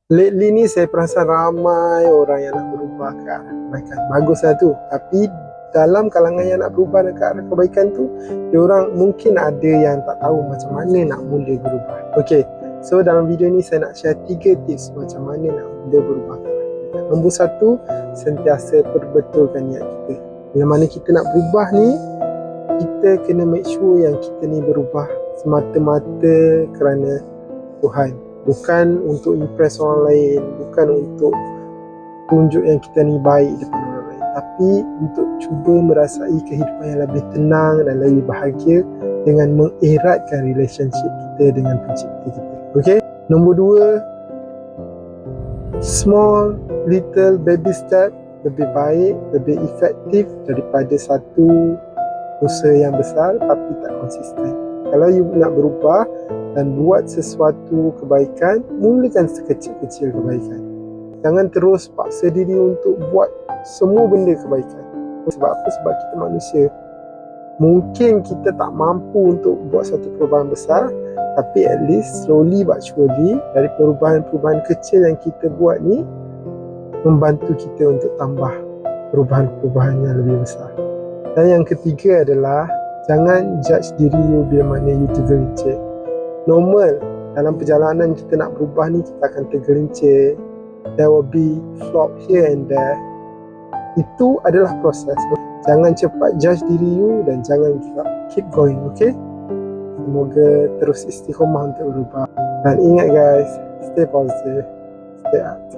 Lately ni saya perasan ramai orang yang nak berubah ke arah kebaikan. Baguslah tu. Tapi dalam kalangan yang nak berubah ke arah kebaikan tu, diorang mungkin ada yang tak tahu macam mana nak mula berubah. Okay, so dalam video ni saya nak share 3 tips macam mana nak mula berubah ke arah kebaikan. Nombor 1, sentiasa perbetulkan niat kita. Bila mana kita nak berubah ni, kita kena make sure yang kita ni berubah semata-mata kerana Tuhan, bukan untuk impress orang lain, bukan untuk tunjuk yang kita ni baik depan orang lain, tapi untuk cuba merasai kehidupan yang lebih tenang dan lebih bahagia dengan mengeratkan relationship kita dengan pencipta kita. Okay, nombor 2, small little baby step lebih baik, lebih efektif daripada satu usaha yang besar tapi tak konsisten. Kalau you nak berubah dan buat sesuatu kebaikan, mulakan sekecil-kecil kebaikan. Jangan terus paksa diri untuk buat semua benda kebaikan. Sebab apa? Sebab kita manusia. Mungkin kita tak mampu untuk buat satu perubahan besar, tapi at least slowly but surely, dari perubahan-perubahan kecil yang kita buat ni, membantu kita untuk tambah perubahan-perubahan yang lebih besar. Dan yang ketiga adalah, jangan judge diri you bila mana you tergelincir. Normal, dalam perjalanan kita nak berubah ni, kita akan tergelincir. There will be flop here and there. Itu adalah proses. Jangan cepat judge diri you dan jangan give up. Keep going, okay? Semoga terus istiqomah untuk berubah. Dan ingat guys, stay positive, stay active.